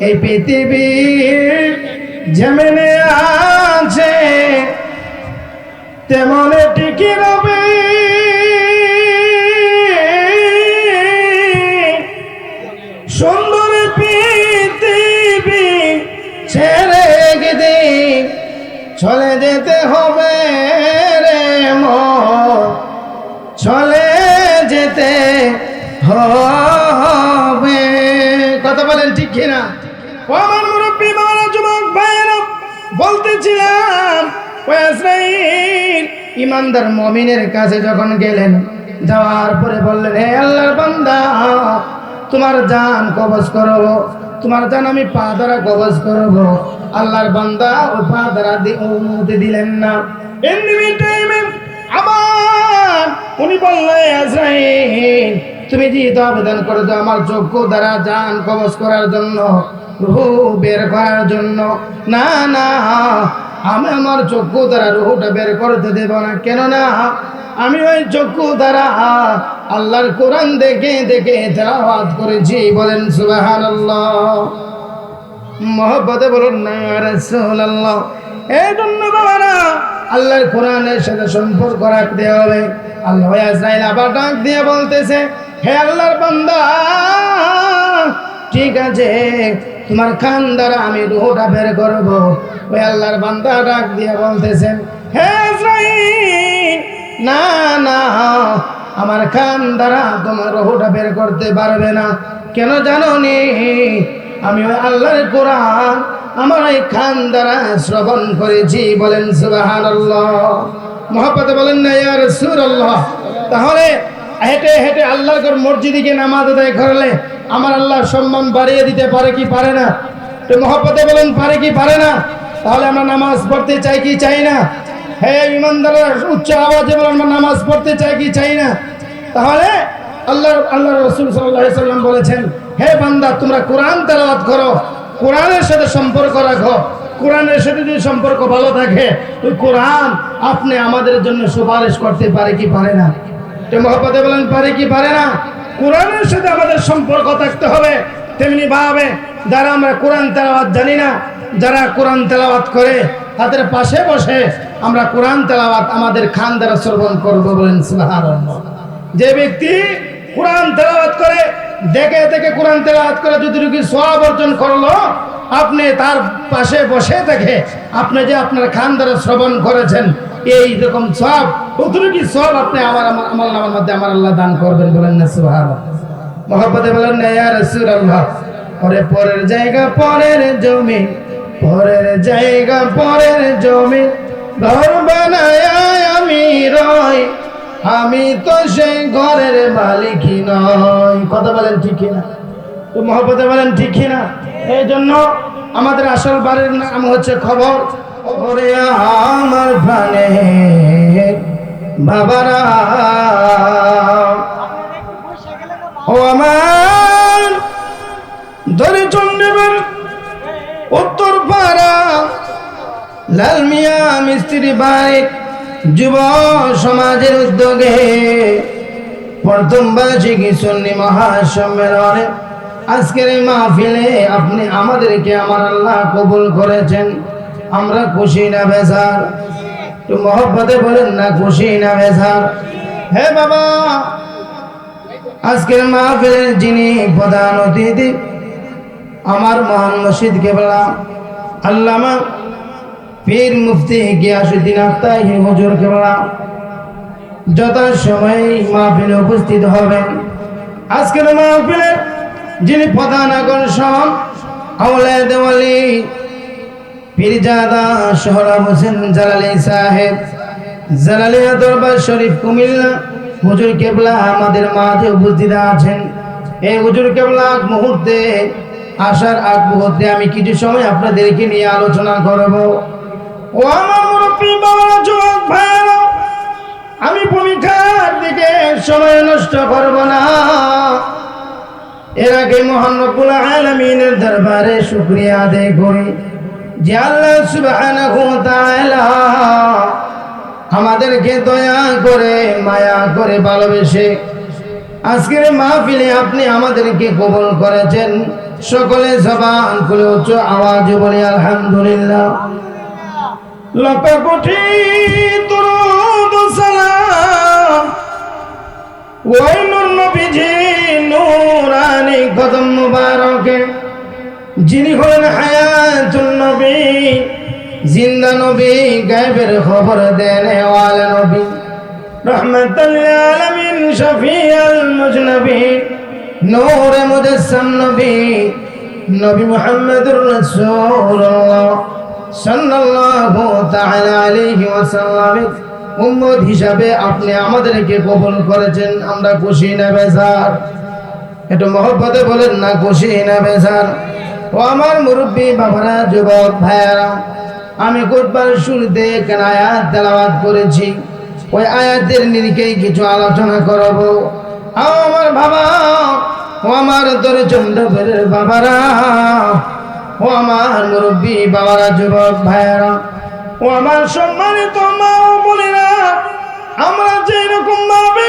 এই পৃথিবী যেমনে আছে তেমন টিকে রবে, সুন্দর পৃথিবী ছেড়ে গেদে চলে যেতে হবে রে মন, চলে যেতে হবে। কথা বলেন ঠিক কিনা? ও আমার মুরব্বী বাবারা, যুবক ভাইয়েরা, বলতেছিলাম আজরাইল ইমানদার মুমিনের কাছে যখন গেলেন, যাওয়ার পরে বললেন, হে আল্লাহর বান্দা, তোমার জান কবজ করব, তোমার জান আমি পা দ্বারা কবজ করব। আল্লাহর বান্দা ও পা দ্বারা অনুমতি দিলেন না। আবার উনি বললেন, আজরাইল তুমি যেহেতু আবেদন করেছো আমার চক্ষু দ্বারা জান কবজ করার জন্য, রূহ বের করার জন্য, না না, আমি আমার চক্ষু দ্বারা রূহটা বের করতে দেব না। কেননা আমি ওই চক্ষু দ্বারা আল্লাহর কোরআন দেখে দেখে তেলাওয়াত করেছি। বলেন সুবহানাল্লাহ। মহব্বতে বলুন না ইয়া রাসূলুল্লাহ। এই জন্য বাবারা আল্লাহর কোরআনের সাথে সম্পর্ক রাখতে হবে। আল্লাহ আজরাইল আবার ডাক দিয়ে বলতেছে, হে আল্লাহর বান্দা, ঠিক আছে, তোমার কান দ্বারা আমি রূহটা বের করব। ওই আল্লাহর বান্দা ডাক দিয়ে বলতেছেন, হে আজরাইল, না না, আমার কান দ্বারা তোমার রূহটা বের করতে পারবে না। কেন জানো নি? আমি ওই আল্লাহর কোরআন আমার এই কান দ্বারা শ্রবণ করেছি। বলেন সুবহানাল্লাহ। মহব্বতে বলেন না ইয়া রাসূলুল্লাহ। তাহলে হেঁটে হেঁটে আল্লাহর মসজিদে গিয়ে নামাজ আদায় করলে আমার আল্লাহর সম্মান বাড়িয়ে দিতে পারে কি পারে না? তো মহব্বতে বলেন পারে কি পারে না? তাহলে আমরা নামাজ পড়তে চাই কি চাই না? হে ইমানদাররা, উচ্চ আওয়াজে বলেন আমরা নামাজ পড়তে চাই কি চাই না? তাহলে আল্লাহ রাসূল সাল্লাল্লাহু আলাইহি ওয়াসাল্লাম বলেছেন, হে বান্দা, তোমরা কোরআন তেলাওয়াত করো, কোরআনের সাথে সম্পর্ক রাখো। কোরআনের সাথে যদি সম্পর্ক ভালো থাকে, ওই কোরআন আপনি আমাদের জন্য সুপারিশ করতে পারে কি পারে না? তো মহব্বতে বলেন পারে কি পারে না? কোরআনের সাথে আমাদের সম্পর্ক থাকতে হবে। তেমনি ভাবে যারা আমরা কোরআন তেলাওয়াত জানি না, যারা কোরআন তেলাওয়াত করে, তাদের পাশে বসে আমরা কোরআন তেলাওয়াত আমাদের কান দ্বারা শ্রবণ করব। বলেন সুবহানাল্লাহ। যে ব্যক্তি কোরআন তেলাওয়াত করে, দেখে দেখে কোরআন তেলাওয়াত করে যতটুকু সওয়াব অর্জন করলো, আপনি তার পাশে বসে থেকে আপনি যে আপনার কান দ্বারা শ্রবণ করেছেন, এই রকম সওয়াব, কতটুকু সওয়াব আপনি আমার নামের মধ্যে আমার আল্লাহ দান করবেন। বলেন না সুবহানাল্লাহ। মহব্বতে বলেন না ইয়া রাসূলুল্লাহ। পরের জায়গা পরের জমি, পরের জায়গা পরের জমি, ঘর বানায় আমি রই, আমি তো সেই ঘরের মালিকই নই। কথা বলেন ঠিক কিনা? তো মহব্বতে বলেন ঠিক কিনা? এই জন্য আমাদের আসল বাড়ির নাম হচ্ছে খবর। ওরে আমার প্রাণে বাবারা, ও আমার ধরে চন্ডীবের উত্তর পাড়া লাল মিয়া মিস্ত্রি ভাই যুব সমাজের উদ্যোগে প্রথম বার্ষিক সুন্নি মহাসম্মেলনে আজকের এই মাহফিলে আপনি আমাদেরকে আমার আল্লাহ কবুল করেছেন। আমরা খুশি না বেজার? তো মহব্বতে বলেন না খুশি না বেজার? হে বাবা, আজকের মাহফিলের যিনি প্রধান অতিথি, আমার মহান মুর্শিদ কেবলা আল্লামা পীর মুফতি গিয়াসউদ্দিন আত্তাহি হুজুর কেবলা যথাসময়ে মাহফিলে উপস্থিত হবেন। আজকের মাহফিলের যিনি প্রধান আকর্ষণ, আওলাদ ওয়ালি পীরজাদা সোহরাব হোসেন জালালী সাহেব, জালালিয়া দরবার শরীফ কুমিল্লা হুজুর কেবলা আমাদের মাঝে উপস্থিত আছেন। এই হুজুর কেবলা মুহূর্তে আসার আগ মুহূর্তে আমি কিছু সময় আপনাদেরকে নিয়ে আলোচনা করব। ও আমার মুরব্বী বাবারা, যুবক ভাইরা, আমি ভূমিকার দিকে সময় নষ্ট করব না। এর আগে মহান রব্বুল আলামিনের দরবারে শুকরিয়া আদায় করি যে আল্লাহ সুবহানাহু ওয়া তাআলা আমাদেরকে দয়া করে, মায়া করে, ভালোবেসে আজকের মাহফিলে আপনি আমাদেরকে কবুল করেছেন। সকলে জবান খুলে উচ্চ আওয়াজে বলি আলহামদুলিল্লাহ। লক্ষ কোটি দরুদ ও সালাম ওই নূর নবীজি নূরানি কদম মুবারকে, যিনি হলেন হায়াতুন নবী, জিন্দা নবী, গায়বের খবর দেন ওয়ালা নবী, রহমাতাল লিল আলামিন, শফিউল মুজনবিন, নূরে মুজাসসাম নবী, নবী মুহাম্মদুর রাসূলুল্লাহ সাল্লাল্লাহু তাআলা আলাইহি ওয়াসাল্লাম উম্মত হিসাবে আপনি আমাদেরকে কবুল করেছেন। আমরা খুশি না বেজার? একটু মহব্বতে বলেন না খুশি না বেজার? ও আমার মুরব্বী বাবারা, যুবক ভাইয়ারা, আমি খুতবার শুরুতে একখানা আয়াত তেলাওয়াত করেছি। ওই আয়াতের নিরিখেই কিছু আলোচনা করব। আমার বাবা, ও আমার দরচন্দ্রের বাবারা, ও আমার মুরব্বী বাবারা, যুবক ভাইয়ারা, ও আমার সম্মানিত মা ও বোনেরা, আমরা যেরকম ভাবে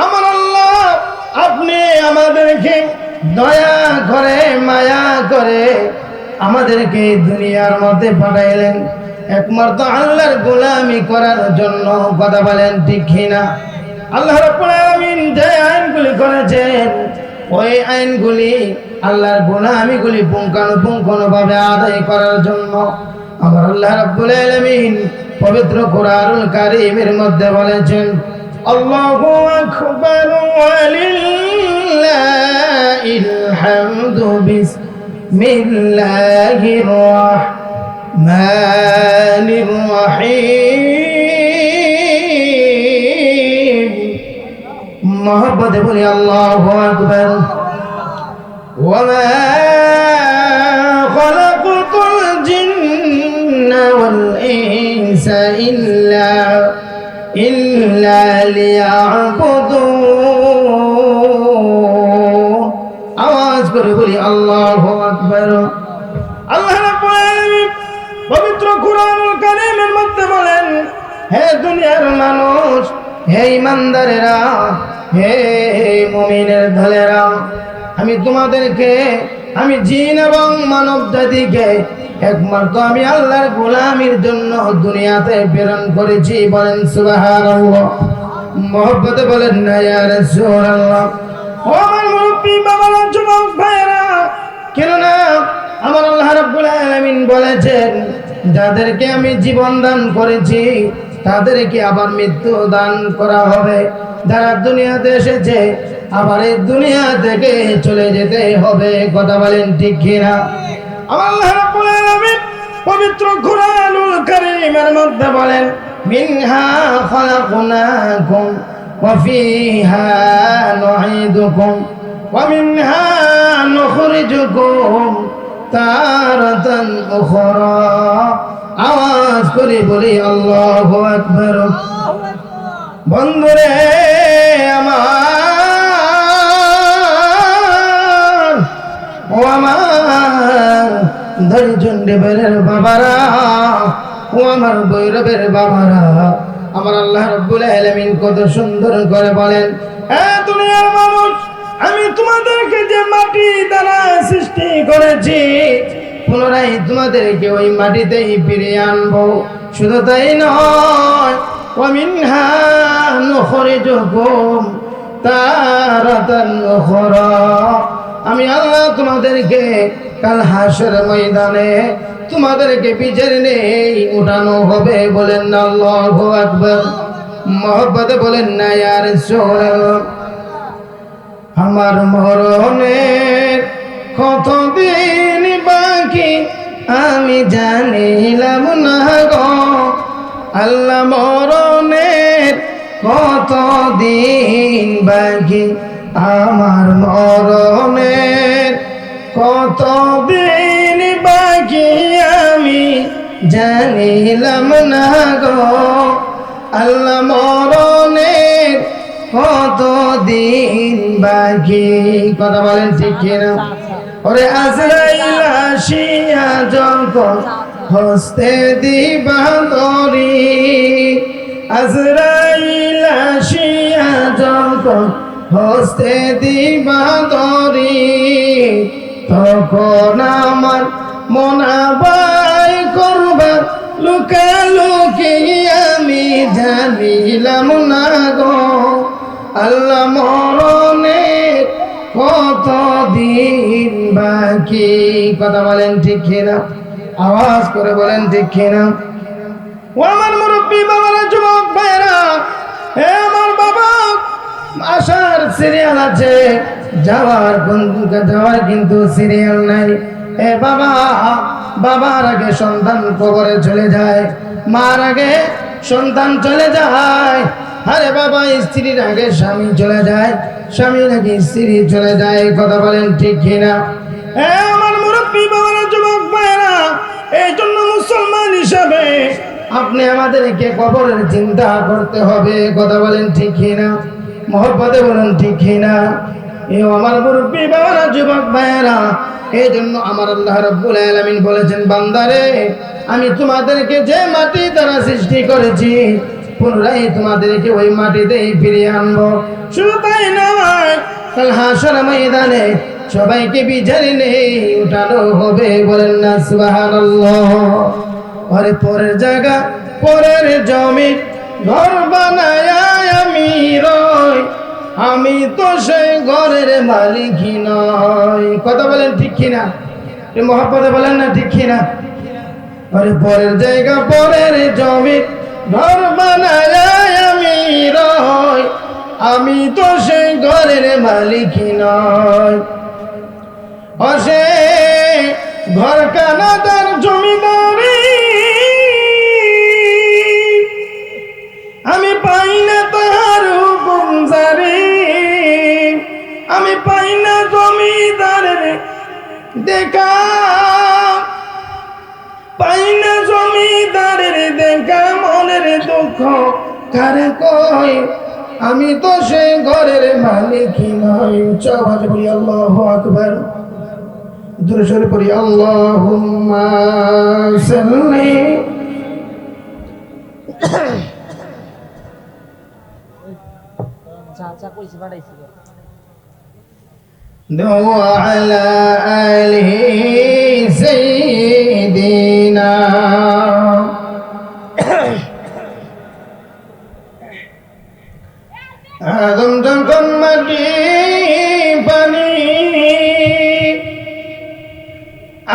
আমার আল্লাহ আপনি আমাদেরকে দয়া করে মায়া করে আমাদেরকে দুনিয়ার মধ্যে পাঠাইলেন একমাত্র আল্লাহর গোলামি করার জন্য। কথা বলেন ঠিক কিনা? আল্লাহ রাব্বুল আলামিন যে আইনগুলি করেছেন, ওই আইনগুলি আল্লাহর গোলামিগুলি পুঙ্খানুপুঙ্খভাবে আদায় করার জন্য। আমার আল্লাহ রাব্বুল আলামিন পবিত্র কোরআনুল কারীমের মধ্যে বলেছেন, আল্লাহু আকবার ওয়া লিল্লাহিল হামদু বিসমিল্লাহির রাহমানির রহিম। মহব্বতে বলি আল্লাহু আকবার। ওয়া মা খালাকুতুল জিন্না ওয়াল ইনসা ইল্লা লিয়াবুদুন। আওয়াজ করে বলি আল্লাহু আকবার। আল্লাহ রাব্বুল আলামিন পবিত্র কোরআনুল কারীমের মধ্যে বলেন, হে দুনিয়ার মানুষ, হে ইমানদারেরা, হে মুমিনের দলেরা, আমি তোমাদেরকে, আমি জিন এবং মানব জাতিকে একমাত্র আমি আল্লাহর গোলামির জন্য দুনিয়াতে প্রেরণ করেছি। বলেন সুবহানাল্লাহ। মহব্বতে বলেন না ইয়া রাসূলুল্লাহ। ও আমার মুরব্বী বাবারা, যুবক ভাইরা, কেননা আমার আল্লাহ রাব্বুল আলামিন বলেছেন, যাদেরকে আমি জীবন দান করেছি তাদেরকে আবার মৃত্যু দান করা হবে। যারা দুনিয়াতে এসেছে আবার এই দুনিয়া থেকে চলে যেতে হবে। কথা বলেন ঠিক কিনা? আমার আল্লাহ রাব্বুল আলামিন পবিত্র কোরআনুল কারীমের মধ্যে বলেন, মিনহা খালাকনাকুম ওয়া ফিহা নুঈদুকুম ওয়া মিনহা নুখরিজুকুম তারাতান উখরা। আওয়াজ করে বলি আল্লাহু আকবার। বন্ধুরে আমার, ও আমার ধৈর্যের বাবারা, ও আমার বৈরবের বাবারা, আমার আল্লাহ রাব্বুল আলামিন কত সুন্দর করে বলেন, হে দুনিয়ার মানুষ, আমি তোমাদেরকে যে মাটি দ্বারা সৃষ্টি করেছি পুনরায় তোমাদেরকে ওই মাটিতেই ফিরিয়ে আনবো। শুধু তাই নয়, ওয়া মিনহা নুখরিজুকুম তারাতান উখরা। আমি আল্লাহ তোমাদেরকে কাল হাসর ময়দানে তোমাদেরকে বিচার নেই উঠানো হবে। বলেন না আল্লাহু আকবার। মহব্বতে বলেন না ইয়া রাসূলুল্লাহ। আমার মরণের কতদিন বাকি আমি জানিলাম না গো আল্লাহ, মরণের কতদিন বাকি, আমার মরণের কতদিন বাকি আমি জানিলাম না গো আল্লাহ, মরণের কতদিন বাকি। কথা বলেন ঠিক কিনা? ওরে আজরাইল আসিয়া যখন হস্তে দিবা তরি, আজরাইল আসিয়া যখন হস্তে দিবা তরি, তখন আমার মনাবাই করবা লুকালুকি আমি জানিলাম না গো আল্লাহ মরণের কত দিন বাকি। কথা বলেন ঠিক কিনা? আওয়াজ করে বলেন ঠিক কিনা? ও আমার মুরব্বী বাবারা, যুবক ভাইরা, হে আমার বাবা, আসার সিরিয়াল আছে, যাওয়ার কিন্তু সিরিয়াল নাই। এ বাবা, বাবার আগে সন্তান কবরে চলে যায়, মার আগে সন্তান চলে যায়। আরে বাবা, স্ত্রীর আগে স্বামী চলে যায়, স্বামীর আগে স্ত্রী চলে যায়। কথা বলেন ঠিক কিনা? হে আমার মুরব্বী বাবারা, যুবক ভাইরা, এই জন্য মুসলমান হিসাবে আপনি আমাদেরকে কবরের চিন্তা করতে হবে। কথা বলেন ঠিক কিনা? মহব্বতে বলেন ঠিক কিনা? এ আমার মুরব্বী বাবারা, যুবক ভাইয়েরা, এই জন্য আমার আল্লাহ রাব্বুল আলামিন বলেছেন, বান্দারে আমি তোমাদেরকে যে মাটি দ্বারা সৃষ্টি করেছি পুনরায় তোমাদেরকে ওই মাটিতেই ফিরিয়ে আনবো। শুধু তাই নয়, কাল হাসর ময়দানে সবাইকে বিচারে উঠানো হবে। বলেন না সুবহানাল্লাহ। আরে পরের জায়গা, পরের জমি ঘর বানায় আমি রই, আমি তো সেই ঘরের মালিক নয়। কথা বলেন ঠিক কিনা? মহব্বতে বলেন না ঠিক কিনা? আরে পরের জায়গা, পরের জমি ঘর বানায় আমি রই, আমি তো সেই ঘরের মালিক নয়। অসে ঘর কানাদার জমিদারি আমি পাই না তাহার হুকুম জারি, আমি পাই না জমিদারের দেখা, পাই না জমিদারের দেখা, মনের দুঃখ কারে কই, আমি তো সেই ঘরের মালিক নই। চৌহাজ বলি আল্লাহু আকবার, দুরূদ পড়ি আল্লাহুম্মা সাল্লি আলা আলিহি সাইয়্যিদিনা। আদম যখন মাটি পানি,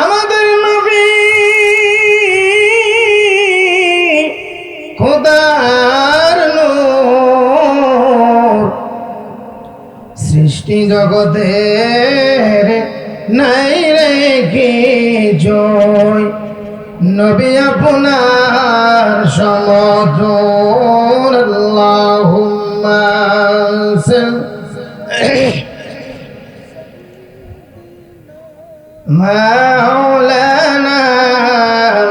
আমাদের নবী খোদার নূর, সৃষ্টি জগতের নাই রেখে জয়, নবী আপনার সমতুল। আল্লাহুম্মা সাল্লি মাওলানা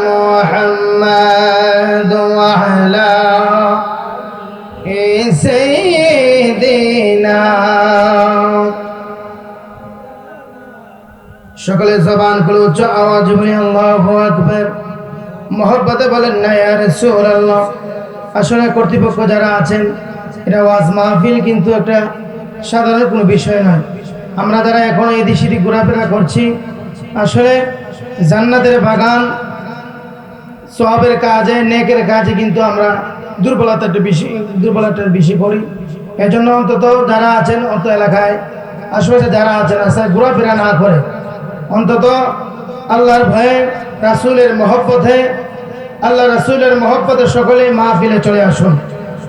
মুহাম্মদ ওয়া আলা সাইয়্যিদিনা। সকলে জবান খুলে উচ্চ আওয়াজ বলি আল্লাহু আকবার। মহব্বতে বলেন না ইয়া রাসূলুল্লাহ। আসলে কর্তৃপক্ষ যারা আছেন, এটা ওয়াজ মাহফিল কিন্তু একটা সাধারণ কোনো বিষয় নয়। আমরা যারা এখন এই দেশে ঘোরাফেরা করছি, আসলে জান্নাতের বাগান, সওয়াবের কাজে, নেকের কাজে কিন্তু আমরা দুর্বলতাটা বেশি করি। এজন্য অন্তত যারা আছেন অত এলাকায় আশেপাশে যারা আছেন রাস্তায় ঘোরাফেরা না করে অন্তত আল্লাহর ভয়ে, রাসূলের মহব্বতে, আল্লাহ রাসূলের মহব্বতে সকলে মাহফিলে চলে আসুন।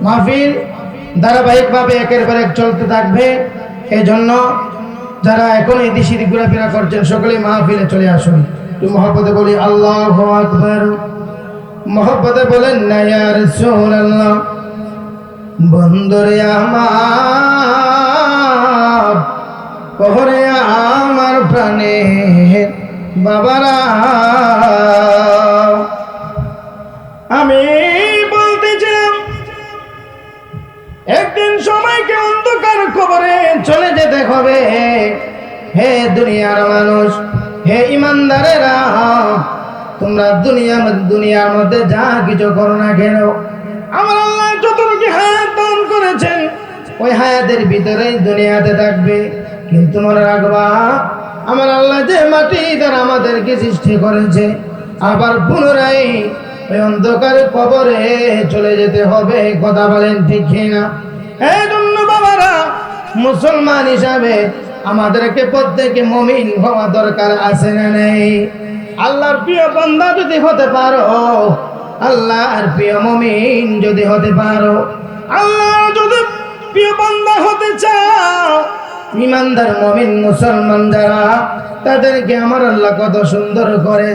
মাহফিল ধারাবাহিকভাবে একের পর এক চলতে থাকবে। এই জন্য যারা এখন এই দেশে ঘোরাফেরা করছেন সকলে মাহফিলে চলে আসুন। তো মহব্বতে বলি আল্লাহু আকবার। মহব্বতে বলেন না ইয়া রাসূলুল্লাহ। বন্দরে আমার, কহরে আমার প্রাণে বাবারা, আমি বলতেছিলাম একদিন সময়কে অন্ধকার কবরে চলে যেতে হবে। হে দুনিয়ার মানুষ, হে ইমানদারেরা, তোমরা দুনিয়ার মধ্যে যা কিছু করো না কেন, আমার আল্লাহ যতটুকু হায়াত দান করেছেন ওই হায়াতের ভিতরেই দুনিয়াতে থাকবে। কিন্তু মনে রাখবা, আমার আল্লাহ যে মাটি দ্বারা আমাদেরকে সৃষ্টি করেছে, আবার পুনরায় ওই অন্ধকার কবরে চলে যেতে হবে। কথা বলেন ঠিক কিনা? এই জন্য বাবারা, মুসলমান হিসাবে আমাদেরকে প্রত্যেকে মুমিন হওয়া দরকার আছে না নেই? আল্লাহর প্রিয় বান্দা যদি হতে পারো, আল্লাহর প্রিয় মুমিন যদি হতে পারো, আল্লাহর যদি প্রিয় বান্দা হতে চাও, ইমানদার মুমিন মুসলমান যারা, তাদেরকে আমার আল্লাহ কত সুন্দর করে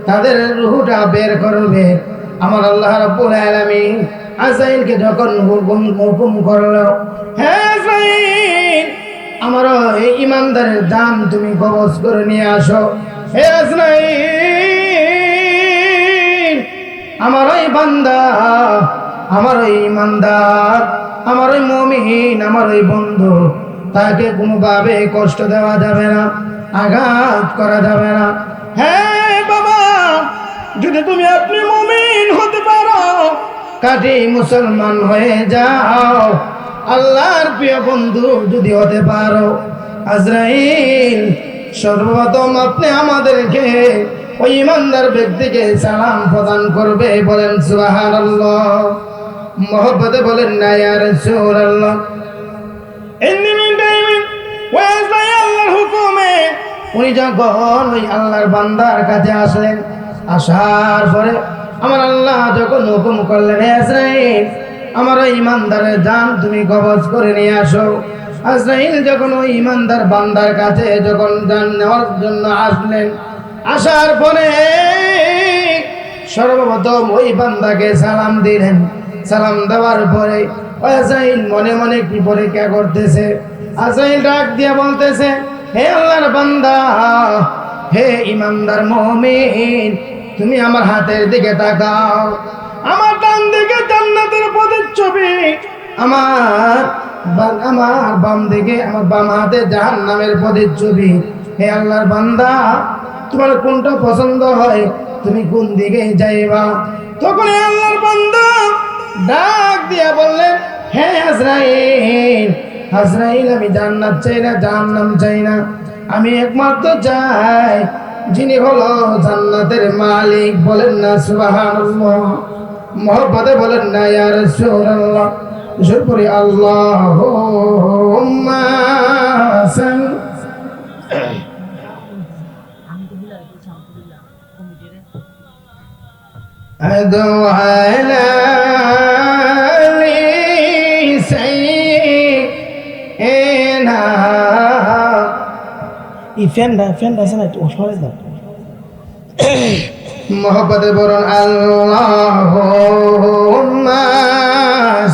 তাদের রূহটা বের করবে। আমার আল্লাহ রাব্বুল আলামিন আযাইলকে যখন হুকুম করলো, হে আযাইল, আমার এই ইমানদারের জান তুমি কবজ করে নিয়ে আসো। হে আজরাইল, আমার ওই বান্দা, আমার ওই ইমানদার, আমার ওই মুমিন, আমার ওই বন্ধু, তাকে কোনোভাবে কষ্ট দেওয়া যাবে না, আঘাত করা যাবে না। হ্যাঁ বাবা, যদি তুমি আপনি মুমিন হতে পারো, কাটি মুসলমান হয়ে যাও, আল্লাহর প্রিয় বন্ধু যদি হতে পারো, আজরাইল সর্বপ্রথম আপনি আমাদেরকে ওই ইমানদার ব্যক্তিকে সালাম প্রদান করবে। বলেন সুবহানাল্লাহ, মহব্বতে বলেন না ইয়া রাসূলুল্লাহ। আল্লাহর হুকুমে উনি যখন ওই আল্লাহর বান্দার কাছে আসলেন, আসার পরে আমার আল্লাহ যখন হুকুম করলেন, হে আজরাইল, আমার ওই ইমানদারের জান তুমি কবজ করে নিয়ে আসো। আজরাইল যখন ওই ইমানদার বান্দার কাছে যখন জান নেওয়ার জন্য আসলেন, আসার পরে সর্বপ্রথম ওই বান্দাকে সালাম দিলেন। সালাম দেওয়ার পরে আজরাইল মনে মনে কি পরীক্ষা করতেছে। আজরাইল ডাক দিয়ে বলতেছে, হে আল্লাহর বান্দা, হে ইমানদার মুমিন, তুমি আমার হাতের দিকে তাকাও। আমার ডান দিকে জান্নাতের প্রতিচ্ছবি, আমার বাম দিকে, আমার বাম হাতে জাহান্নামের প্রতিচ্ছবি। হে আল্লাহর বান্দা, তোমার কোনটা পছন্দ হয়, তুমি কোন দিকে যাইবা? তখন আল্লাহর বান্দা ডাক দিয়া বললেন, হে আজরাইল, আজরাইল, আমি জান্নাত চাই না, জাহান্নাম চাই না, আমি একমাত্র চাই যিনি হলো জান্নাতের মালিক। বলেন না সুবহানাল্লাহ, মহব্বতে বলেন না ইয়া রাসূলুল্লাহ। শুকরি আল্লাহুম্মা আদু আলা লিসাইনা। এই ফ্যানটা আছে না, একটু সরে দাও। মোহাম্মদে বলুন আল্লাহুম্মা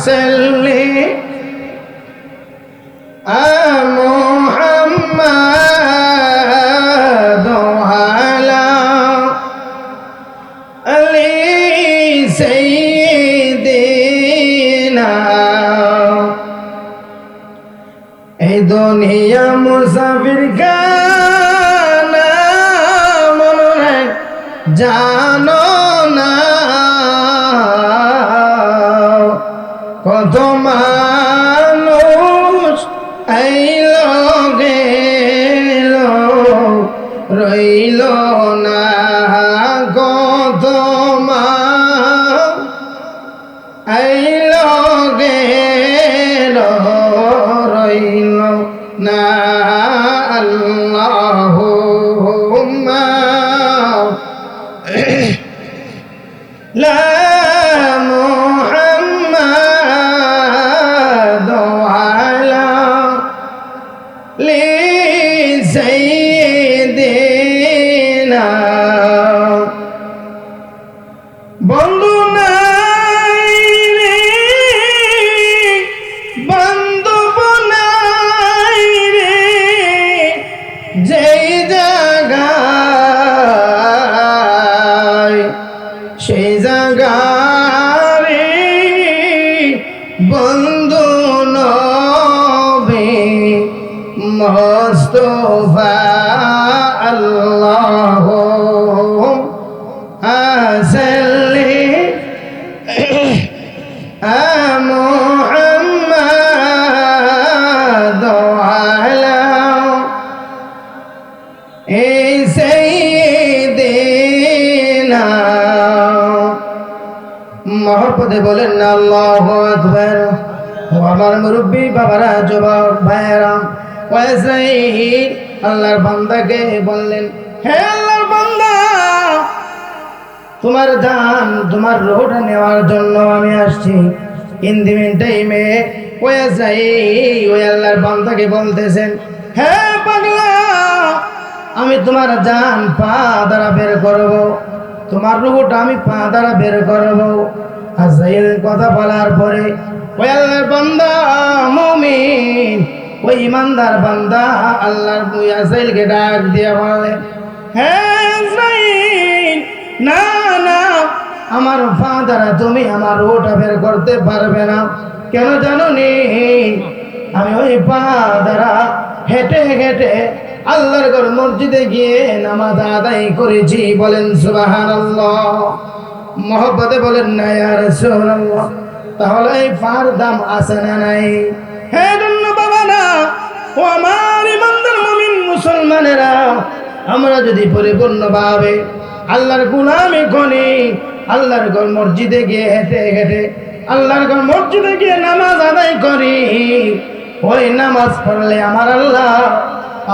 সাল্লি মুহাম্মাদ আলা আলি সাইয়্যিদিনা। এই দুনিয়া মুসাফির খানা, মনে জানো না কত মানুষ আইল গেল, রইল না, কত আইল গেল, রইল না। আল্লাহুম্মা লা মুহাম্মাদ আলা লি সাইয়্যিদিনা। বন্ধু নাই রে, বান্ধব নাই রে, যেই জায়গায় সেই জায়গা মহব্বতে বলেন না আল্লাহু আকবার। ও আমার মুরব্বী বাবারা, যুবক ভাইয়েরা, ওয়াইসাইদ আল্লাহর বান্দাকে বললেন, হে আল্লাহর বান্দা, তোমার জান, তোমার রূহটা নেওয়ার জন্য আমি আসছি। ইন দি মিন টাইমে ওয়াইসাইদ ওই আল্লাহর বান্দাকে বলতেছেন, হে পাগলা, আমি তোমার জান পা দ্বারা বের করব, তোমার রূহটা আমি পা দ্বারা বের করব। আজরাইল কথা বলার পরে ওই আল্লাহর বান্দা মুমিন, ওই ইমানদার বান্দা আল্লাহর আজরাইলকে ডাক দিয়ে বলে, হে আজরাইল, না না, আমার পা দ্বারা তুমি আমার রূহটা বের করতে পারবে না। কেন জানো নি? আমি ওই পা দ্বারা হেঁটে হেঁটে আল্লাহর ঘর মসজিদে গিয়ে নামাজ আদায় করেছি। বলেন সুবহানাল্লাহ। মহব্বতে বলেন না ইয়া রাসূলুল্লাহ। তাহলে এই পার দাম আছে না নাই? হে জন্য বাবা না, ও আমার ইমানদার মুমিন মুসলমানেরা, আমরা যদি পরিপূর্ণভাবে আল্লাহর গোলামি করি, আল্লাহর ঘর মসজিদে গিয়ে হেঁটে হেঁটে আল্লাহর ঘর মসজিদে গিয়ে নামাজ আদায় করি, ওই নামাজ পড়লে আমার আল্লাহ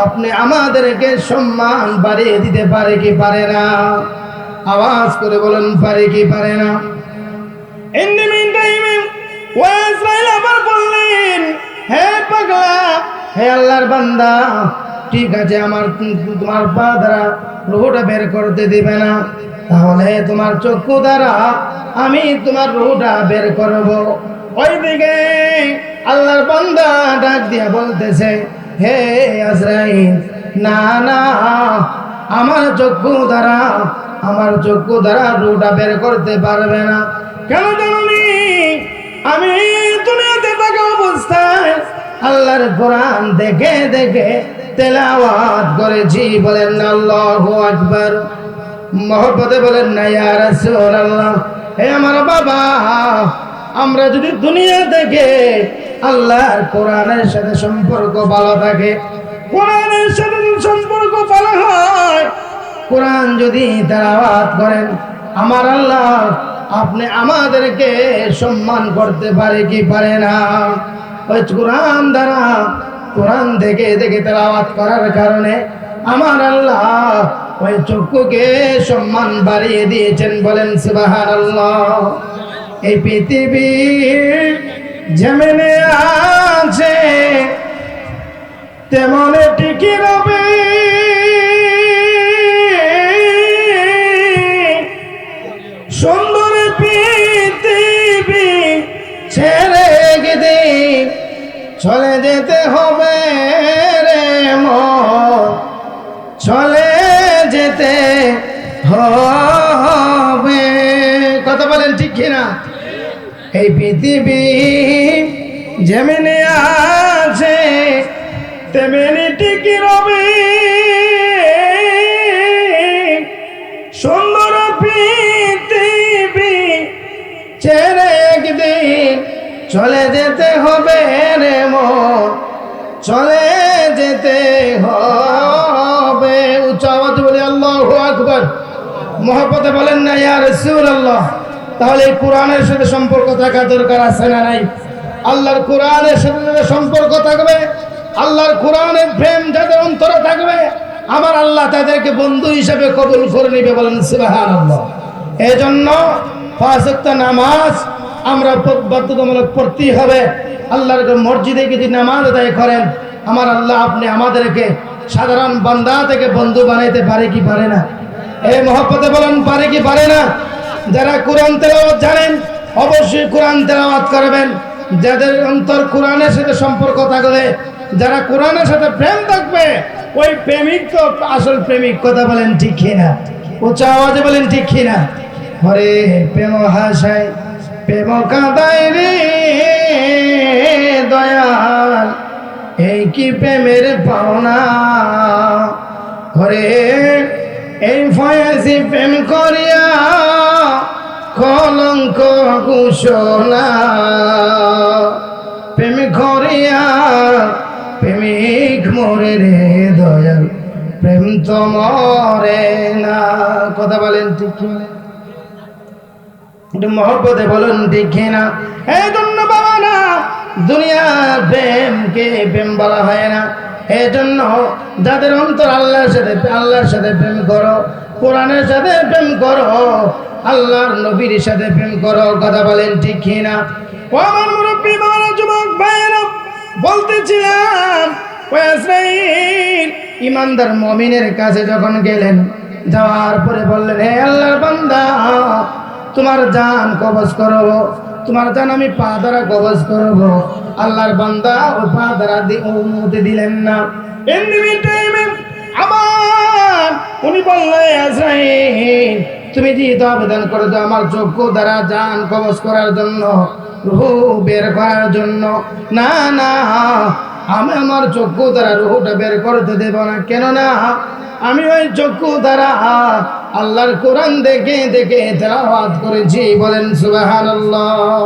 আপনি আমাদেরকে সম্মান বাড়িয়ে দিতে পারে কি পারে না? আওয়াজ করে বলেন, পারে কি পারে না? ইন দি মিন টাইমে ওয়াইসরাইল আবার বললেন, হে পাগলা, হে আল্লাহর বান্দা, ঠিক আছে, আমার তোমার পা দ্বারা রূহটা বের করতে দিবে না, তাহলে তোমার চক্ষু দ্বারা আমি তোমার রূহটা বের করব। ওইদিকে আল্লাহর বান্দা ডাক দিয়া বলতেছে, হে আজরাইল, না না, আমার চক্ষু দ্বারা রূহটা বের করতে পারবে না। কেন জানি? আমি দুনিয়াতে থাকা অবস্থায় আল্লাহর কোরআন দেখে দেখে তেলাওয়াত করেছি। বলেন না আল্লাহু আকবার। মহব্বতে বলেন না ইয়া রাসূলুল্লাহ। হে আমার বাবা, আমরা যদি দুনিয়া থেকে আল্লাহর কোরআনের সাথে সম্পর্ক ভালো থাকে, কোরআনের সাথে সম্পর্ক ভালো হয়, কোরআন যদি তেলাওয়াত করেন, আমার আল্লাহ আপনি আমাদেরকে সম্মান করতে পারে কি পারে না? ওই কোরআন দ্বারা, কোরআন দেখে দেখে তেলাওয়াত করার কারণে আমার আল্লাহ ওই চক্ষুকে সম্মান বাড়িয়ে দিয়েছেন। বলেন সুবহানাল্লাহ। এই পৃথিবী যেমনে আছে তেমনে টিকে রবে, সুন্দর পৃথিবী ছেড়ে গেদে চলে যেতে হবে রে মন, চলে যেতে হবে। কথা বলেন ঠিক কিনা? এই পৃথিবী যেমনি আছে তেমনি টিকে রবে, সুন্দর পৃথিবী ছেড়ে একদিন চলে যেতে হবে রে মন, চলে যেতে হবে। উচ্চ আওয়াজে বলি আল্লাহু আকবার। মহব্বতে বলেন না ইয়া রাসূলুল্লাহ। তাহলে এই কোরআনের সাথে সম্পর্ক থাকা দরকার আছে না নাই? আল্লাহর কোরআনের সাথে যাদের সম্পর্ক থাকবে, আল্লাহর কোরআনের প্রেম যাদের অন্তরে থাকবে, আমার আল্লাহ তাদেরকে বন্ধু হিসেবে কবুল করে নেবে। বলেন সুবহানাল্লাহ। এই জন্য 5 ওয়াক্ত নামাজ আমরা বাধ্যতামূলক পড়তেই হবে। আল্লাহর মসজিদে যদি নামাজ আদায় করেন, আমার আল্লাহ আপনি আমাদেরকে সাধারণ বান্দা থেকে বন্ধু বানাইতে পারে কি পারে না? এই মহব্বতে বলেন, পারে কি পারে না? যারা কোরআন তেলাওয়াত জানেন অবশ্যই কোরআন তেলাওয়াত করবেন। যাদের অন্তর কোরআনের সাথে সম্পর্ক থাকবে, যারা কোরআনের সাথে প্রেম থাকবে, ওই প্রেমিক তো আসল প্রেমিক। কথা বলেন ঠিক কিনা? উচ্চ আওয়াজে বলেন ঠিক কিনা? হরে প্রেম হাসায় প্রেম কাঁদায় রে দয়াল, এই কি প্রেমের পাওনা। হরে এই ফয়াজি প্রেম করিয়া কলঙ্ক ঘোষণা, প্রেম করিয়া প্রেমিক মরে রে দয়াল, প্রেম তো মরে না। কথা বলেন ঠিক কি? একটু মহব্বতে বলুন ঠিক কিনা? এই জন্য বাবা না, দুনিয়ার প্রেমকে প্রেম বলা হয় না। এই জন্য যাদের অন্তর আল্লাহর সাথে প্রেম করো, কোরআনের সাথে প্রেম করো, আল্লাহর নবীর সাথে প্রেম করো। কথা বলেন ঠিক কিনা? ও আমার মুরব্বী বাবারা, যুবক ভাইয়েরা, বলতেছিলাম ইসরাঈল ইমানদার মুমিনের কাছে যখন গেলেন, যাওয়ার পরে বললেন, হে আল্লাহর বান্দা, তোমার জান কবজ করব, তোমার জান আমি পা দ্বারা কবজ করব। আল্লাহর বান্দা ও পা দ্বারা অনুমতি দিলেন না। আবার উনি বললেন, ইসরাঈল তুমি যেহেতু আবেদন করে দাও আমার চক্ষু দ্বারা জান কবজ করার জন্য, রূহ বের করার জন্য, না না, আমি আমার চক্ষু দ্বারা রূহটা বের করতে দেব না। কেননা আমি ওই চক্ষু দ্বারা আল্লাহর কোরআন দেখে দেখে তেলাওয়াত করেছি। বলেন সুবহানাল্লাহ।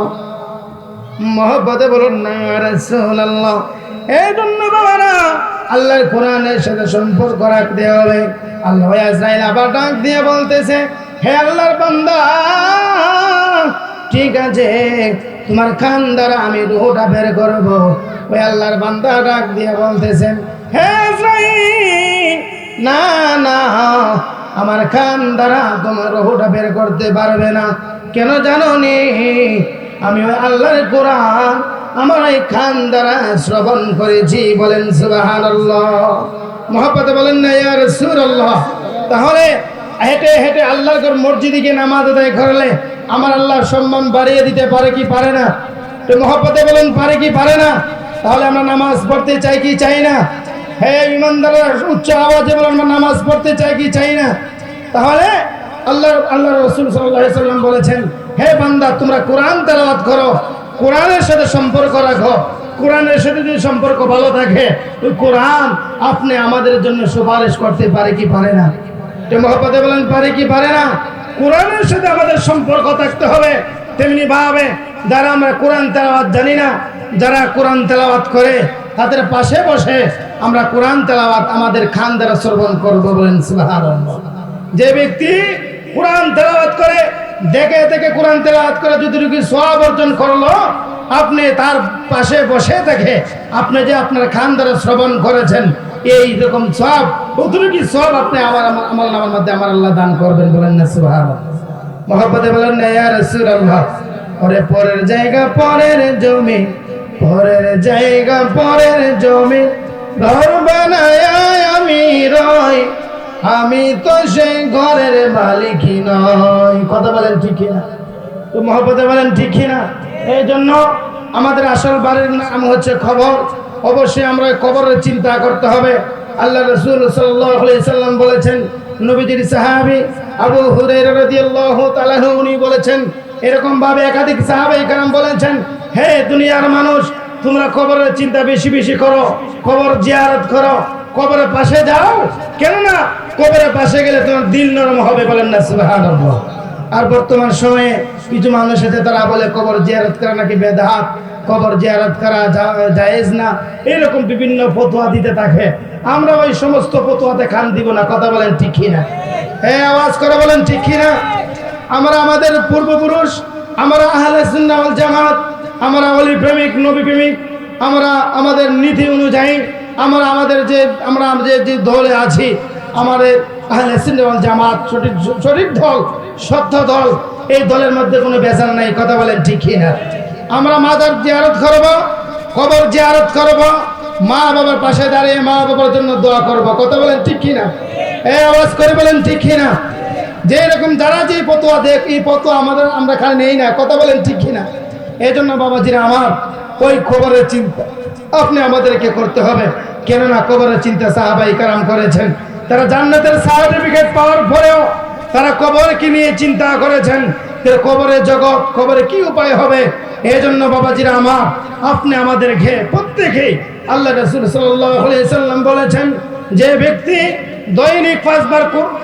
মহব্বতে বলুন না ইয়া রাসূলুল্লাহ। এই জন্য বাবারা, আল্লাহর কোরআনের সাথে সম্পর্ক রাখতে হবে। আল্লাহ ইসরাঈল আবার ডাক দিয়ে বলতেছে, হে আল্লাহর বান্দা, ঠিক আছে, তোমার কান দ্বারা আমি রূহটা বের করব। ওই আল্লাহর বান্দা ডাক দিয়ে বলতেছেন, হে ইসরাঈল, না না, আমার কান দ্বারা তোমার রূহটা বের করতে পারবে না। কেন জানো নি? আমি ওই আল্লাহর কোরআন আমার এই কান দ্বারা শ্রবণ করেছি। বলেন সুবহানাল্লাহ। মহব্বতে বলেন না ইয়া রাসূলুল্লাহ। তাহলে হেঁটে হেঁটে আল্লাহর মসজিদে গিয়ে নামাজ আদায় করলে আমার আল্লাহর সম্মান বাড়িয়ে দিতে পারে কি পারে না? তো মহব্বতে বলেন, পারে কি পারে না? তাহলে আমরা নামাজ পড়তে চাই কি চাই না? হে ইমানদাররা, উচ্চ আওয়াজে বলেন, আমরা নামাজ পড়তে চাই কি চাই না? তাহলে আল্লাহ রাসূল সাল্লাল্লাহু আলাইহি ওয়াসাল্লাম বলেছেন, হে বান্দা, তোমরা কোরআন তেলাওয়াত করো, কোরআনের সাথে সম্পর্ক রাখো। কোরআনের সাথে যদি সম্পর্ক ভালো থাকে, ওই কোরআন আপনি আমাদের জন্য সুপারিশ করতে পারে কি পারে না? তো মহব্বতে বলেন, পারে কি পারে না? কোরআনের সাথে আমাদের সম্পর্ক থাকতে হবে। তেমনি ভাবে যারা আমরা কোরআন তেলাওয়াত জানি না, যারা কোরআন তেলাওয়াত করে, তাদের পাশে বসে আমরা কোরআন তেলাওয়াত আমাদের কান দ্বারা শ্রবণ করব। বলেন সুবহানাল্লাহ। যে ব্যক্তি কোরআন তেলাওয়াত করে, দেখে দেখে কোরআন তেলাওয়াত করে যদি সওয়াব অর্জন করলো, আপনি তার পাশে বসে থেকে আপনি যে আপনার কান দ্বারা শ্রবণ করেছেন, এই রকম সওয়াব, কতটুকু সওয়াব আপনি আমার নামের মধ্যে আমার আল্লাহ দান করবেন। বলেন না সুবহানাল্লাহ। মহব্বতে বলেন না ইয়া রাসূলুল্লাহ। ওরে পরের জায়গা পরের জমি, পরের জায়গা পরের জমি, ঘর বানায় আমি রই, আমি তো সেই ঘরের মালিকই নই। কথা বলেন ঠিক কিনা? তো মহব্বতে বলেন ঠিক কিনা? এই জন্য আমাদের আসল বাড়ির নাম হচ্ছে কবর। অবশ্যই আমরা কবরের চিন্তা করতে হবে। আল্লাহ রাসূল সাল্লাল্লাহু আলাইহি সাল্লাম বলেছেন, নবীজির সাহাবী আবু হুরায়রা রাদিয়াল্লাহু তাআলা উনি বলেছেন, এরকম ভাবে একাধিক সাহাবায়ে কেরাম বলেছেন, হে দুনিয়ার মানুষ, তোমরা কবরের চিন্তা বেশি বেশি করো, কবর জিয়ারত করো, কবরের পাশে যাও। কেননা কবরের পাশে গেলে তোমার দিল নরম হবে। বলেন না সুবহানাল্লাহ। আর বর্তমান সময়ে কিছু মানুষ আছে, তারা বলে কবর জিয়ারত করা নাকি বেদাত, কবর জিয়ারত করা জায়েজ না, এরকম বিভিন্ন ফতোয়া দিতে থাকে। আমরা ওই সমস্ত ফতোয়াতে কান দিব না। কথা বলেন ঠিক কিনা? হ্যাঁ, আওয়াজ করে বলেন ঠিক কিনা? আমরা আমাদের পূর্বপুরুষ, আমরা আহলে সুন্নাহ ওয়াল জামাত, আমরা ওলি প্রেমিক, নবী প্রেমিক, আমরা আমাদের নীতি অনুযায়ী আমাদের যে দলে আছি, আমাদের আহলে সুন্নাহ ওয়াল জামাত সঠিক দল, সত্য দল, এই দলের মধ্যে কোনো বেজাল নাই। কথা বলেন ঠিক কিনা? আমরা মাজার জিয়ারত করব, কবর জিয়ারত করব, মা বাবার পাশে দাঁড়িয়ে মা বাবার জন্য দোয়া করব। কথা বলেন ঠিক কিনা? এই আওয়াজ করে বলেন ঠিক কিনা? যে এরকম যারা যে ফতোয়া দেখ, এই ফতোয়া আমরা খালি নেই না। কথা বলেন ঠিক কিনা? এই জন্য বাবাজিরা আমার, ওই কবরের চিন্তা আপনি আমাদেরকে করতে হবে। কেননা কবরের চিন্তা সাহাবায়ে কেরাম করেছেন। তারা জান্নাতের সার্টিফিকেট পাওয়ার পরেও তারা কবরকে নিয়ে চিন্তা করেছেন, কবরের জগৎ, কবরে কি উপায় হবে। এই জন্য বাবাজিরা আমার, আপনি আমাদেরকে প্রত্যেকেই, আল্লাহ রাসূল সাল্লাল্লাহু আলাইহি সাল্লাম বলেছেন, যে ব্যক্তি দৈনিক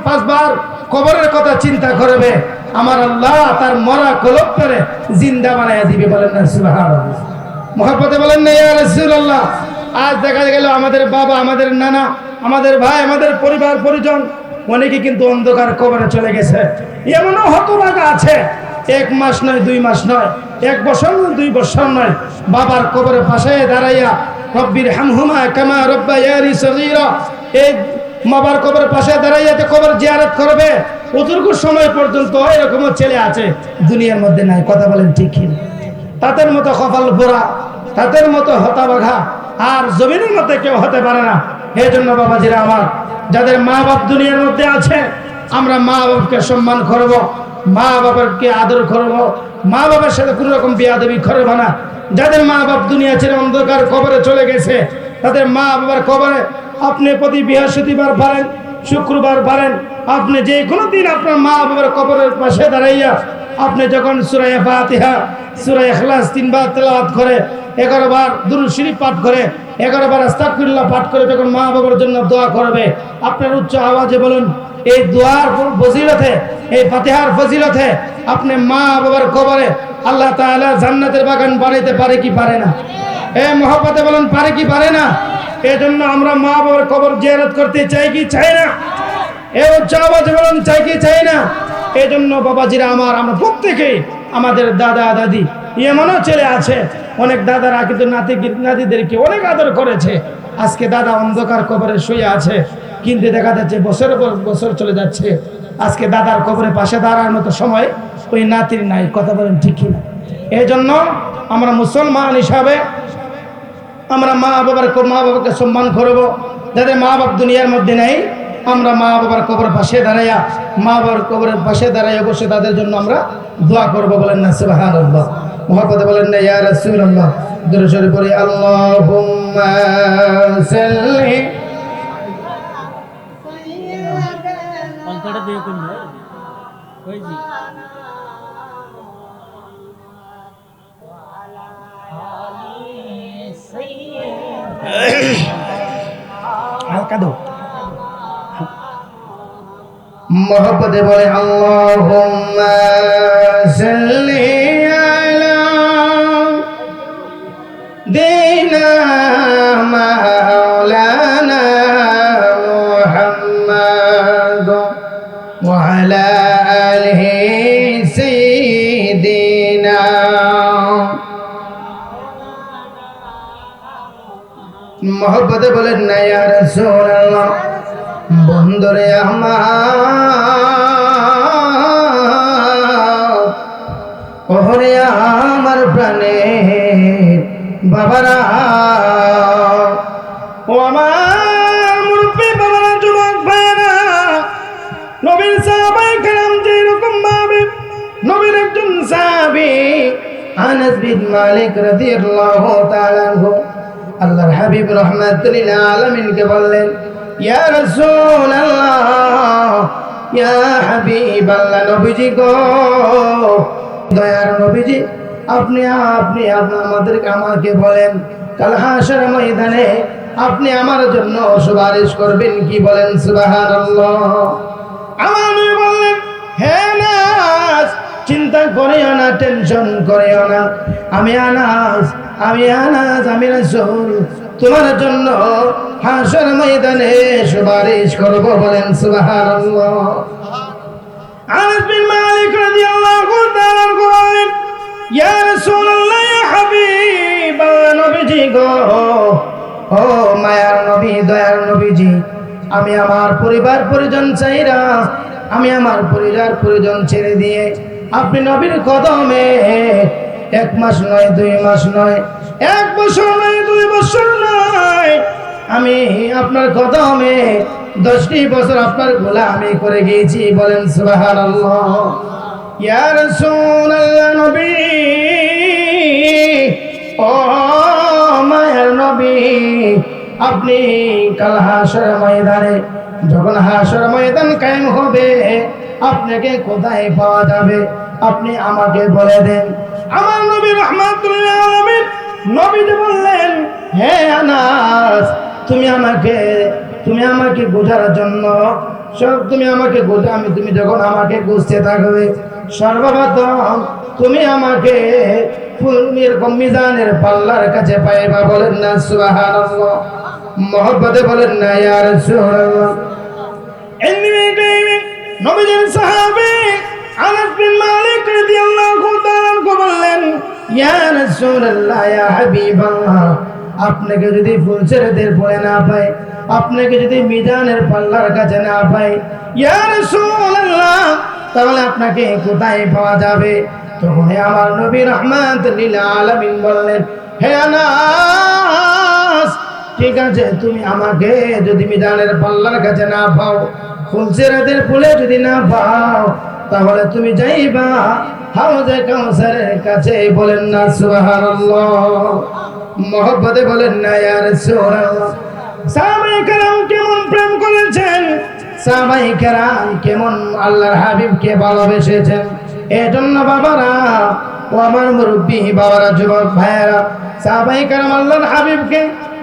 পাঁচবার কবরের কথা চিন্তা করবে, আমার আল্লাহ তার মরা কলবটারে জিন্দা বানায়া দিবে। বলেন না সুবহানাল্লাহ। মহব্বতে বলেন না ইয়া রাসূলুল্লাহ। আজ দেখা গেল আমাদের বাবা, আমাদের নানা, আমাদের ভাই, আমাদের পরিবার পরিজন অনেকে কিন্তু অন্ধকার কবরে চলে গেছে। এমনও হতভাগা আছে এক মাস নয়, 2 মাস নয়, 1 বছর নয়, 2 বছর নয়, বাবার কবরের পাশে দাঁড়াইয়া রব্বির হামহুমা কামা রব্বায়ানি সগীরা, এই বাবার কবরের পাশে দাঁড়াইয়া যে কবর জিয়ারত করবে, অতটুকু সময় পর্যন্ত এরকমও ছেলে আছে দুনিয়ার মধ্যে নাই। কথা বলেন ঠিক কি? তাদের মতো কপাল পোড়া, তাদের মতো হতাবাঘা আর জমিনের মধ্যে কেউ হতে পারে না। এই জন্য বাবাজিরা আমার, যাদের মা বাপ দুনিয়ার মধ্যে আছে, আমরা মা বাপকে সম্মান করব, মা বাবাকে আদর করব, মা বাবার সাথে কোনো রকম বেয়াদবি করব না। যাদের মা বাপ দুনিয়া ছেড়ে অন্ধকার কবরে চলে গেছে, তাদের মা বাবার কবরে আপনি প্রতি বৃহস্পতিবার পারেন, শুক্রবার পারেন, আপনি যে কোনো দিন আপনার মা বাবার কবরের পাশে দাঁড়াইয়া আপনি যখন সূরা ফাতিহা, সূরা ইখলাস 3 বার তেলাওয়াত করে, 11 বার দুরূদ শরীফ পাঠ করে, 11 বার আস্তাগফিরুল্লাহ পাঠ করে যখন মা বাবার জন্য দোয়া করবে, আপনার উচ্চ আওয়াজে বলুন, এই দোয়ার ফজিলতে, এই ফাতিহার ফজিলতে আপনি মা বাবার কবরে আল্লাহ তাআলা জান্নাতের বাগান বানাইতে পারে কি পারে না? এই মহব্বতে বলুন, পারে কি পারে না? এই জন্য আমরা মা বাবার কবর জিয়ারত করতে চাই কি চাই না? এই উচ্চ আওয়াজে বলুন, চাই কি চাই না? এই জন্য বাবাজিরা আমার, আমরা প্রত্যেকেই আমাদের দাদা দাদি, এমনও ছেলে আছে অনেক দাদারা কিন্তু নাতিদেরকে অনেক আদর করেছে, আজকে দাদা অন্ধকার কবরে শুয়ে আছে, কিন্তু দেখা যাচ্ছে বছরের পর বছর চলে যাচ্ছে, আজকে দাদার কবরে পাশে দাঁড়ার মতো সময় ওই নাতির নাই। কথা বলেন ঠিক কিনা? এই জন্য আমরা মুসলমান হিসাবে আমরা মা বাবাকে সম্মান করব। যাদের মা বাপ দুনিয়ার মধ্যে নেই, আমরা মা বাবার কবরের পাশে দাঁড়াইয়া, মা বাবার কবরের পাশে দাঁড়াইয়া অবশ্যই তাদের জন্য আমরা দোয়া করব। বলেন না সুবহানাল্লাহ? মুহাব্বতে বলেন না ইয়া রাসূলুল্লাহ? দরুদ শরীফ পড়ি, আল্লাহুম্মা সাল্লি হালকা দো, মোহব্বতে বলে আল্লাহুম্মা সাল্লি আলা দিনা মাওলানা মুহাম্মাদ ওয়া আলা আলিহি সাইয়্যিদিনা। মোহব্বতে বলেন না ইয়া রাসূলুল্লাহ? বন্ধুরে আমার, ওরে আমার প্রাণের বাবারা, ও আমার মুরব্বি বাবারা, যুবক ভাইরা, নবীর সাহাবায়ে কেরাম যেরকম ভাবে, নবীর একজন সাহাবী আনাস বিন মালিক রাদিয়াল্লাহু তাআলা আনহু আল্লাহর হাবিব রাহমাতুল লিল আলামিনকে বললেন, ইয়া রাসূলুল্লাহ, ইয়া হাবিবাল্লাহ, নবীজি গো, দয়ার নবীজি, আপনি আমাকে বলেন, কাল হাসর ময়দানে আপনি আমার জন্য সুপারিশ করবেন কি? বলেন সুবহানাল্লাহ। আমার নবী বললেন, হে আনাস, চিন্তা করিও না, টেনশন করিও না, আমি আনাস, আমি রাসূল তোমার জন্য হাসর ময়দানে সুপারিশ করব। বলেন সুবহানাল্লাহ। আনাস বিন মালিক রাদিয়াল্লাহু তাআলা বলেন, ইয়া রাসূলুল্লাহ, ইয়া হাবিবাল্লাহ, নবীজি গো, ও মায়ার নবী, দয়ার নবীজি, আমি আমার পরিবার পরিজন চাইরা, আমি আমার পরিজন ছেড়ে দিয়ে আপনি নবীর কদমে 1 মাস নয়, 2 মাস নয়, 1 বছর নয়, 2 বছর নয়, আমি আপনার কদমে 10টি বছর আপনার গোলামি করে গিয়েছি। বলেন সুবহানাল্লাহ। ইয়া রাসূলুল্লাহ, নবী, ও মায়ের নবী, আপনি কাল হাসর ময়দানে, যখন হাসর ময়দান কায়েম হবে, আপনাকে কোথায় পাওয়া যাবে আপনি আমাকে বলে দেন। আমার নবী রাহমাতুল লিল আলামিন নবীজি বললেন, হে আনাস, তুমি আমাকে বোঝার জন্য তুমি যখন আমাকে বুঝতে থাকবে, সর্বপ্রথম তুমি আমাকে এরকম মিজানের পাল্লার কাছে পাইবা। বলেন না সুবহানাল্লাহ? মুহাব্বতে বলেন না ইয়া রাসূলুল্লাহ? নবীজির সাহাবী আনাস বিন মালিক রাদিয়াল্লাহু রাসূলুল্লাহ ইয়া হাবিবাল্লাহ, আপনাকে যদি ফুলছেড়েদের পড়ে না পাই, আপনাকে যদি মিজানের পাল্লার কাছে না পাই ইয়া রাসূলুল্লাহ, তাহলে আপনাকে কোথায় পাওয়া যাবে? তখন আমার নবী রাহমাতুল লিল আলামিন বললেন, হে আনাস, ঠিক আছে, তুমি আমাকে যদি মিজানের পাল্লার কাছে না পাও, ফুলছেড়েদের ফুলে যদি না পাও, তাহলে তুমি যাইবা হাউজে কাউসারের কাছে। বলেন না সুবহানাল্লাহ, মহব্বতে বলেন না ইয়া রাসূলুল্লাহ। সাহাবায়ে কেরাম কেমন প্রেম করেছেন, সাহাবায়ে কেরাম কেমন আল্লাহর হাবিবকে ভালোবেসেছেন। এজন্য বাবারা, ও আমার মুরব্বী বাবারা, যুবক ভাইয়েরা, সাহাবায়ে কেরাম আল্লাহর হাবিবকে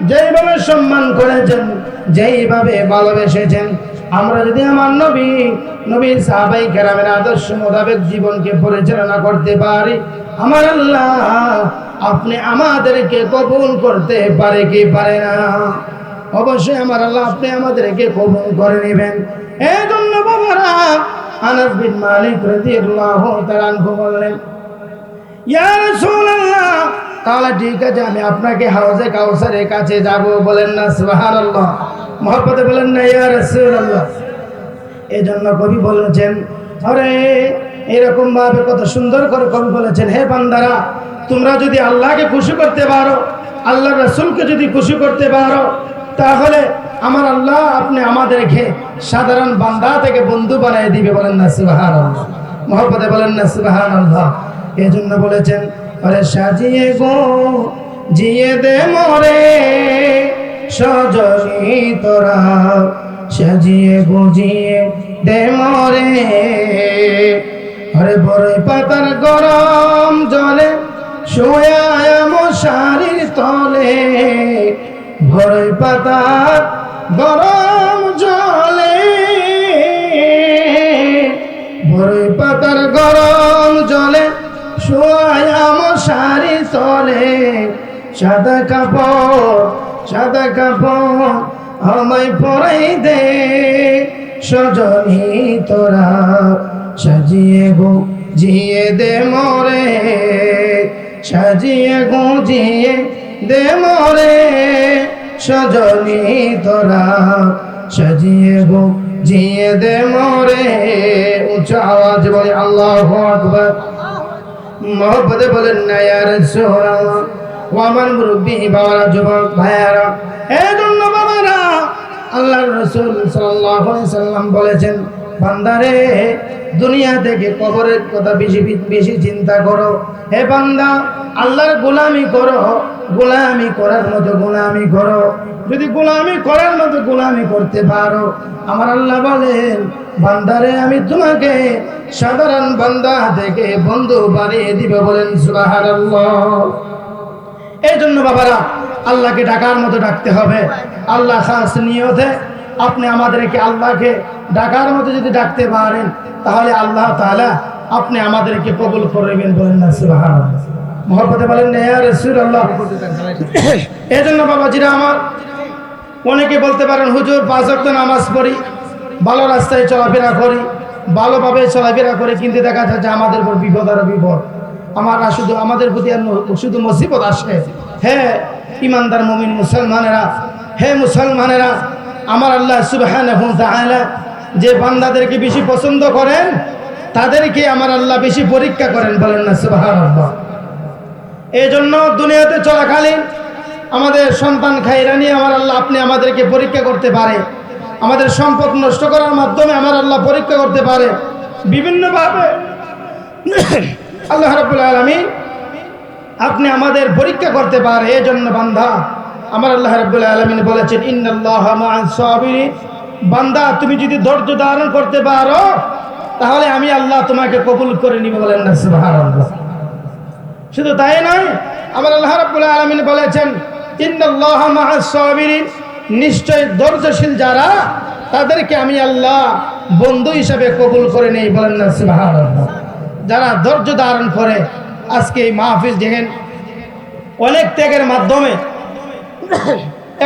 যেইভাবে সম্মান করেছেন, যেইভাবে ভালোবেসেছেন, আমরা যদি আমার নবীর সাহাবায়ে কেরামের আদর্শ মোতাবেক জীবনকে পরিচালনা করতে পারি, আমার আল্লাহ আপনি আমাদেরকে কবুল করতে পারে কি পারে না? অবশ্যই আমার আল্লাহ আপনি আমাদেরকে কবুল করে নেবেন। এই জন্য বাবারা, আনাস বিন মালিক রাদিয়াল্লাহু তাআলা আনহু বললেন, ইয়া রাসূলুল্লাহ, তাহলে ঠিক আছে, আমি আপনাকে হাউজে কাউসারের কাছে যাব। বলেন না সুবহানাল্লাহ, মহব্বতে বলেন না ইয়া রাসূলুল্লাহ। এই জন্য কবি বলেছেন, আরে এরকম ভাবে কত সুন্দর করে কবি বলেছেন, হে বান্দারা, তোমরা যদি আল্লাহকে খুশি করতে পারো, আল্লাহ রাসূলকে যদি খুশি করতে পারো, তাহলে আমার আল্লাহ আপনি আমাদেরকে সাধারণ বান্দা থেকে বন্ধু বানিয়ে দিবে। বলেন না সুবহানাল্লাহ, মহব্বতে বলেন না সুবহানাল্লাহ। এই জন্য বলেছেন, আরে সাজিয়ে গো জিয়ে দে মোরে সজনী তোরা, সাজিয়ে গুজিয়ে দে মোরে, আরে বড়ই পাতার গরম জলে শুয়ে মশারির তলে, বড়ই পাতার গরম জলে, বড়ই পাতার গরম জলে শুয়ে মশারির তলে, সাদা কাপড় আমায় পরাই দে সজনী তোরা, সাজিয়ে গুজিয়ে দে মোরে, সাজিয়ে গুজিয়ে দে মোরে সজনী তোরা, সাজিয়ে গুজিয়ে দে মোরে। উচ্চ আওয়াজ বলে আল্লাহু আকবার, মহব্বতে বলেন না ইয়া রাসূলুল্লাহ। ও আমার মুরব্বী বাবারা, যুবক ভাইয়েরা, এই জন্য বাবারা, আল্লাহর রাসূল সাল্লাল্লাহু আলাইহি সাল্লাম বলেছেন, বান্দারে, দুনিয়া থেকে কবরের কথা বেশি বেশি চিন্তা করো। হে বান্দা, আল্লাহর গোলামি করো, গোলামি করার মতো গোলামি করো। যদি গোলামি করার মতো গোলামি করতে পারো, আমার আল্লাহ বলেন, বান্দারে, আমি তোমাকে সাধারণ বান্দা থেকে বন্ধু বানিয়ে দিবে। বলেন সুবহানাল্লাহ। এই জন্য বাবারা, আল্লাহকে ডাকার মতো ডাকতে হবে। আল্লাহ খাস নিয়তে আপনি আমাদেরকে আল্লাহকে ডাকার মতো যদি ডাকতে পারেন, তাহলে আল্লাহ তাআলা আপনি আমাদেরকে কবুল করবেন। বলেন না সুবহানাল্লাহ, মহব্বতে বলেন না ইয়া রাসূলুল্লাহ। এই জন্য বাবাজিরা আমার, অনেকে বলতে পারেন, হুজুর 5 ওয়াক্ত নামাজ পড়ি, ভালো রাস্তায় চলাফেরা করি, ভালোভাবে চলাফেরা করি, কিন্তু দেখা যাচ্ছে আমাদের উপর বিপদ আর বিপদ। শুধু আমাদের প্রতি শুধু মুসিবত আসে। হে ইমানদার মুমিন মুসলমানেরা, হে মুসলমানেরা, আমার আল্লাহ সুবহানাহু ওয়া তাআলা যে বান্দাদেরকে বেশি পছন্দ করেন, তাদেরকে আমার আল্লাহ বেশি পরীক্ষা করেন। বলেন না সুবহানাল্লাহ। এই জন্য দুনিয়াতে চলাকালীন আমাদের সন্তান খাইরা নিয়ে আমার আল্লাহ আপনি আমাদেরকে পরীক্ষা করতে পারে, আমাদের সম্পদ নষ্ট করার মাধ্যমে আমার আল্লাহ পরীক্ষা করতে পারে বিভিন্নভাবে। আল্লাহ রাব্বুল আলামিন আপনি আমাদের পরীক্ষা করতে পারে। এই জন্য বান্দা, আমার আল্লাহ রাব্বুল আলামিন বলেছেন, ইন্নাল্লাহা মা'আস সাবিরিন, বান্দা তুমি যদি ধৈর্য ধারণ করতে পারো, তাহলে আমি আল্লাহ তোমাকে কবুল করে নিব। বলেন না সুবহানাল্লাহ। শুধু তাই নয়, আমার আল্লাহ রাব্বুল আলামিন বলেছেন, ইন্নাল্লাহা মা'আস সাবিরিন, নিশ্চয় ধৈর্যশীল যারা, তাদেরকে আমি আল্লাহ বন্ধু হিসেবে কবুল করে নেই। বলেন না সুবহানাল্লাহ। যারা ধৈর্য ধারণ করে, আজকে এই মাহফিল দেখেন, অনেক ত্যাগের মাধ্যমে,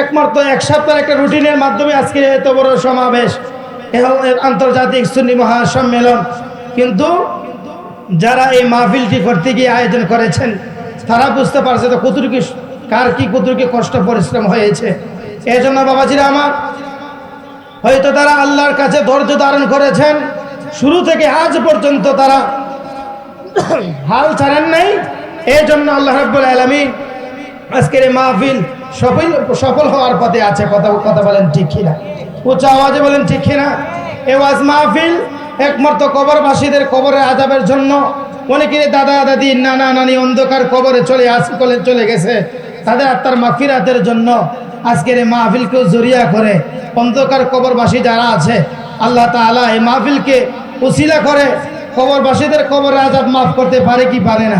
একমাত্র এক সপ্তাহের একটা রুটিনের মাধ্যমে আজকে এত বড় সমাবেশ, আন্তর্জাতিক সুন্নি মহাসম্মেলন। কিন্তু যারা এই মাহফিলটি করতে গিয়ে আয়োজন করেছেন, তারা বুঝতে পারছে তো কতটুকু কার কি কতটুকু কষ্ট পরিশ্রম হয়েছে। এই জন্য বাবাজিরা আমার, হয়তো তারা আল্লাহর কাছে ধৈর্য ধারণ করেছেন, শুরু থেকে আজ পর্যন্ত তারা হাল ছাড়েন নাই। এই জন্য আল্লাহ রাব্বুল আলামিন আজকের এই মাহফিল সফল হওয়ার পথে আছে। কথা বলেন ঠিক কিনা? উচ্চ আওয়াজে বলেন ঠিক কিনা? এই ওয়াজ মাহফিল একমাত্র কবরবাসীদের কবরের আযাবের জন্য, অনেকের দাদা দাদি নানা নানি অন্ধকার কবরে চলে গেছে, তাদের আত্মার মাগফিরাতের জন্য আজকের এই মাহফিলকে জরিয়া করে অন্ধকার কবরবাসী যারা আছে, আল্লাহ তাআলা এই মাহফিলকে উসিলা করে কবরবাসীদের কবরের আযাব মাফ করতে পারে কি পারে না?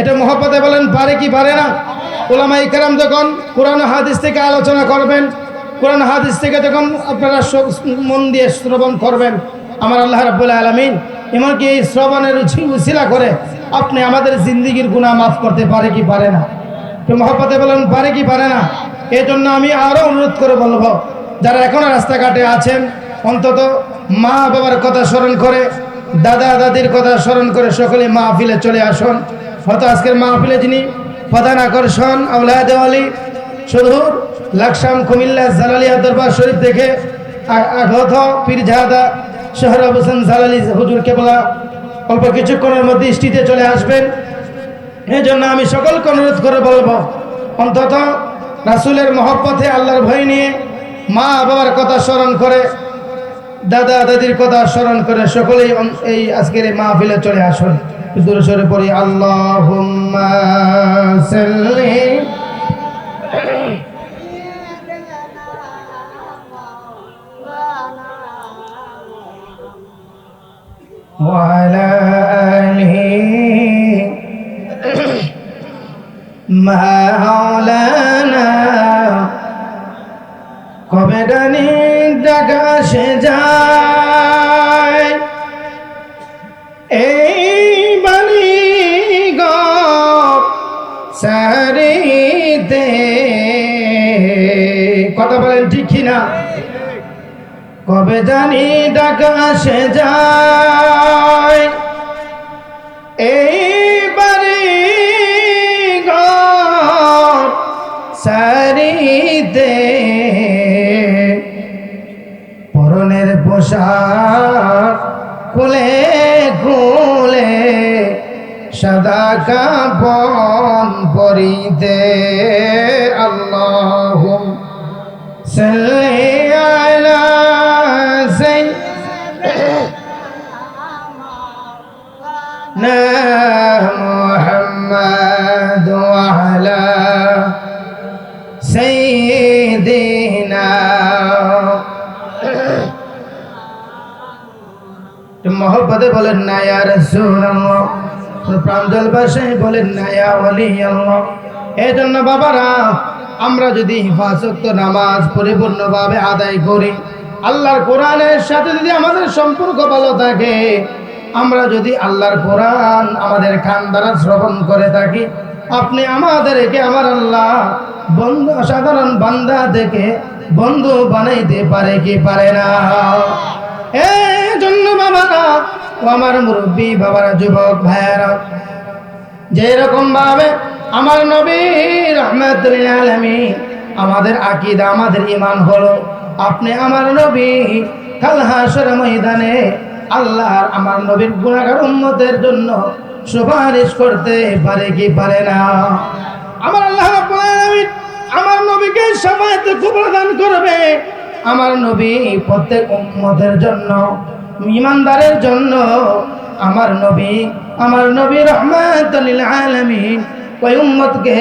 এটা মহব্বতে বলেন পারে কি পারে না? উলামায়ে কেরাম যখন কোরআন হাদিস থেকে আলোচনা করবেন, কোরআন হাদিস থেকে যখন আপনারা মন দিয়ে শ্রবণ করবেন, আমার আল্লাহ রাব্বুল আলামিন এমনকি এই শ্রবণের উসিলা করে আপনি আমাদের জিন্দেগির গুনাহ মাফ করতে পারে কি পারে না? তো মহব্বতে বলেন পারে কি পারে না? এই জন্য আমি আরও অনুরোধ করে বলবো, যারা এখনো রাস্তাঘাটে আছেন, অন্তত মা বাবার কথা স্মরণ করে, দাদা দাদির কথা স্মরণ করে সকলে মাহফিলে চলে আসুন। হয়তো আজকের মাহফিলে যিনি প্রধান আকর্ষণ আওলাদে ওয়ালি সুদূর লাকসাম কুমিল্লা জালালিয়া দরবার শরীফ থেকে আগত পীরজাদা সোহরাব হোসেন জালালি হুজুর কেবলা অল্প কিছুক্ষণের মধ্যে স্ট্রিটে চলে আসবেন। এই জন্য আমি সকলকে অনুরোধ করে বলবো, অন্তত রাসূলের মহব্বতে আল্লাহর ভয় নিয়ে মা বাবার কথা স্মরণ করে, দাদা দাদির কথা স্মরণ করে সকলেই এই আজকের এই মাহফিলে চলে আসুন। দূরে সরে পড়ি আল্লাহুম্মা সাল্লি ওয়া আলা আলিহি মাওলানা। কবে জানি ডাকা সে যায় এই বাণী গো সারিতে, কথা বলেন ঠিক কিনা? কবে জানি ডাকা সে যায় এই বাণী গো সারিতে, পরনের পোশাক খুলে খুলে সাদা কাপন পরিতে। আল্লাহুম্মা সাল্লি আলা সাইয়্যিদিনা মুহাম্মাদ ওয়া আলা সাইয়্যিদিনা। মহব্বতে বলেন না ইয়া রাসূলুল্লাহ, প্রাঞ্জল ভাষায় বলেন না ইয়া ওয়ালি আল্লাহ। এই জন্য বাবারা, আমরা যদি পাঁচ নামাজ পরিপূর্ণভাবে আদায় করি, আল্লাহর কোরআনের সাথে যদি আমাদের সম্পর্ক ভালো থাকে, আমরা যদি আল্লাহর কোরআন আমাদের কান দ্বারা শ্রবণ করে থাকি, আপনি আমাদেরকে আমার আল্লাহ বন্ধু সাধারণ বান্দা থেকে বন্ধু বানাইতে পারে কি পারে না? এই জন্য বাবারা, ও আমার মুরব্বী বাবারা, যুবক ভাইয়েরা, যেরকম ভাবে আমার নবী রাহমাতুল লিল আলামিন আমাদের আকীদা, আমাদের ঈমান হলো, আপনি আমার নবী কাল হাসর ময়দানে আল্লাহর আমার নবীর গুনাহগার উম্মতের জন্য সুপারিশ করতে পারে কি পারে না? আমার আল্লাহ রাব্বুল আলামিন আমার নবীকে শাফায়াত কুবরা দান করবে। আমার নবী প্রত্যেক উম্মতের জন্য, ঈমানদারের জন্য আমার নবী রাহমাতুল লিল আলামিন ওই উম্মতকে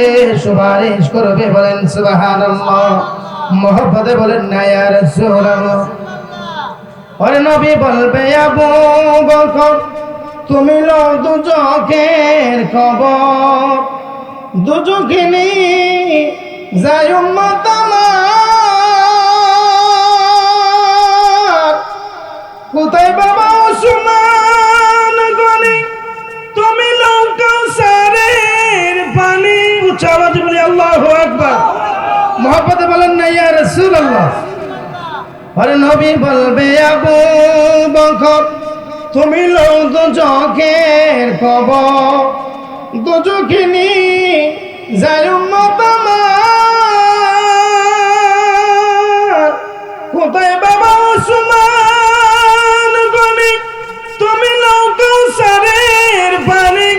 সুপারিশ করবে। বলেন সুবহানাল্লাহ। মহব্বতে বলেন না ইয়া রাসূলুল্লাহ। ওরে নবী বলবে, আবু বকর তুমি লো দুজকের খবর, দুজকিনি যায় উম্মত আমার, কোথায় বাবা ওসমান গনি তুমি লো কাউসারের পানি। উচ্চ আওয়াজে বলি আল্লাহু আকবার। মহব্বতে বলেন না ইয়া রাসূলুল্লাহ। আরে নবী বলবে, আবু বকর তুমি লো দুজকের খবর, দুজখিনি যায় উম্মত আমার। কোথায় বাবা ওসমান গনি, তুমি নৌকা সারের পানি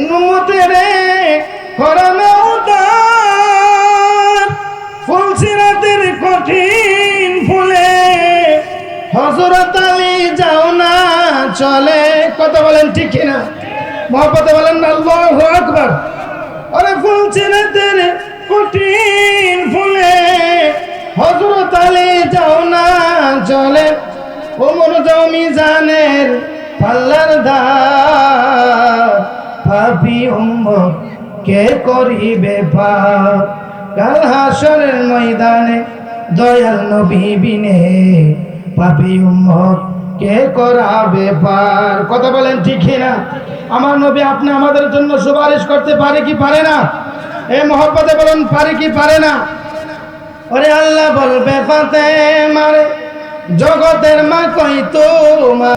উম্মতেরে করোনা উদ্ধার। ফুলসিরাতের কঠিন ফুলে হযরত আলী যাও না চলে। কথা বলেন ঠিক কিনা? মহব্বতে বলেন না আল্লাহু আকবার। আরে ফুলসিরাতের কঠিন ফুলে হযরত আলী যাও না চলে। ওমর যাও মিজানের পাল্লার দার। পাপী উম্মত কে করিবে পার? কাল হাসরের ময়দানে দয়াল নবী বিনে পাপী উম্মত কে করাবে পার? কথা বলেন ঠিক না? আমার নবী আপনি আমাদের জন্য সুপারিশ করতে পারে কি পারে না? এই মহব্বতে বলেন পারে কি পারে না? ওরে আল্লাহ বলবে ফাতেমারে জগতের মা কই তোমার